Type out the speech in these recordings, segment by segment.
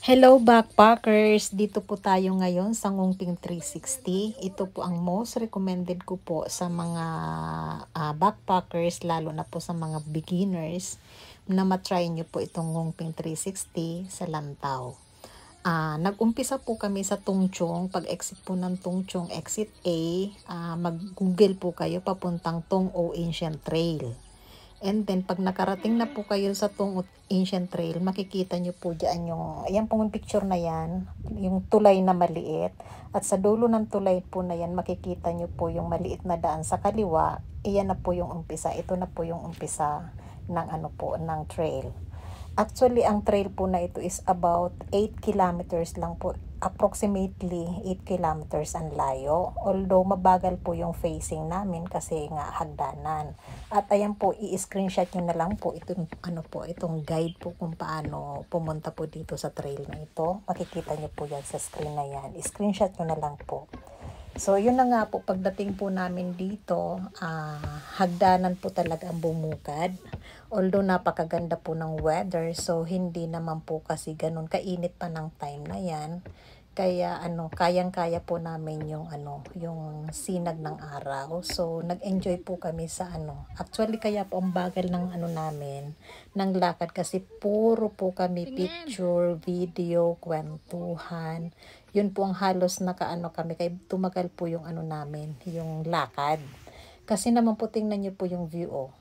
Hello backpackers! Dito po tayo ngayon sa Ngungping 360. Ito po ang most recommended ko po sa mga backpackers, lalo na po sa mga beginners na matry nyo po itong Ngungping 360 sa Lantaw. Nag-umpisa po kami sa Tungchong. Pag exit po ng Tungchong, exit A, mag-google po kayo papuntang Tung O Ancient Trail. And then, pag nakarating na po kayo sa Tungot Ancient Trail, makikita nyo po dyan ayan pong picture na yan, yung tulay na maliit. At sa dulo ng tulay po na yan, makikita nyo po yung maliit na daan sa kaliwa. Iyan na po yung umpisa. Ito na po yung umpisa ng ng trail. Actually, ang trail po na ito is about 8 kilometers lang po. Approximately 8 kilometers ang layo. Although mabagal po yung facing namin kasi nga hagdanan. At ayan po, i-screenshot nyo na lang po itong, itong guide po kung paano pumunta po dito sa trail na ito. Makikita nyo po yan sa screen na yan. I-screenshot nyo na lang po. So, yun na nga po, pagdating po namin dito, hagdanan po talaga ang bumukad. Although napakaganda po ng weather, so hindi naman po kasi ganun kainit pa ng time na yan. Kaya kayang-kaya po namin yung sinag ng araw. So nag-enjoy po kami sa Actually kaya po ang bagal ng namin ng lakad kasi puro po kami picture, video, kwentuhan. Yun po ang halos kami kaya tumagal po yung namin, yung lakad. Kasi naman po tingnan niyo po yung view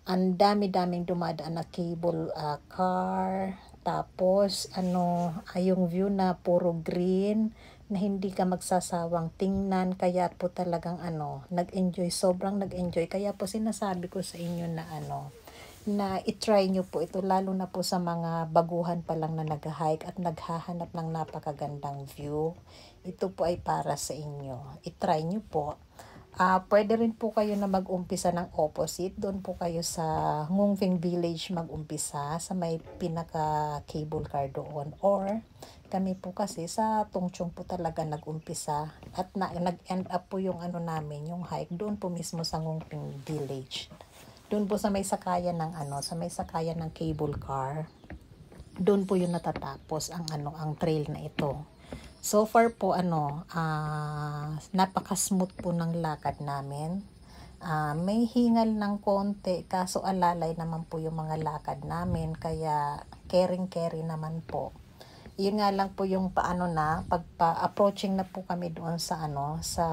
ang dami-daming dumadaan na cable car. Tapos, yung view na puro green, na hindi ka magsasawang tingnan. Kaya po talagang, nag-enjoy, sobrang nag-enjoy. Kaya po sinasabi ko sa inyo na, na itry nyo po ito, lalo na po sa mga baguhan pa lang na nag-hike at naghahanap ng napakagandang view. Ito po ay para sa inyo. Itry nyo po. Pwede rin po kayo na mag-umpisa ng opposite. Doon po kayo sa Ngungping Village mag-umpisa sa may pinaka cable car doon. Or kami po kasi sa Tungchong po talaga nag-umpisa at nag-end up po yung namin, yung hike doon po mismo sa Ngungping Village. Doon po sa may sakayan ng sa may sakayan ng cable car. Doon po yung natatapos ang trail na ito. So far po napaka-smooth po ng lakad namin. May hingal ng konti kaso alalay naman po yung mga lakad namin kaya caring naman po. Yun nga lang po yung approaching na po kami doon sa sa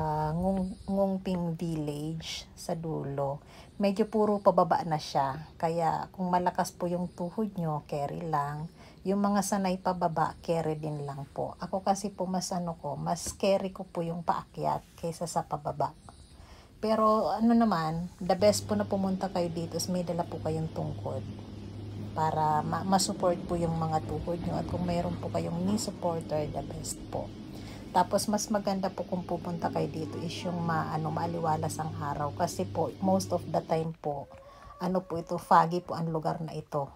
Ngungping Village sa dulo. Medyo puro pababa na siya. Kaya kung malakas po yung tuhod nyo, carry lang. Yung mga sanay pababa, carry din lang po. Ako kasi po mas mas carry ko po yung paakyat kaysa sa pababa. Pero naman, the best po na pumunta kayo dito is may dala po kayong tungkod para ma-support po yung mga tuhod nyo. At kung mayroon po kayong knee supporter, the best po. Tapos mas maganda po kung pupunta kayo dito is yung maaliwalas ang araw kasi po most of the time po po ito, foggy po ang lugar na ito.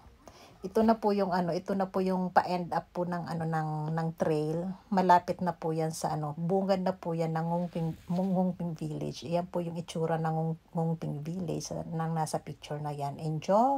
Ito na po yung pa-end up po ng ng trail. Malapit na po yan sa bungad na po yan ng Ngungping Village. Iyan po yung itsura ng Ngungping Village nang nasa picture na yan. Enjoy!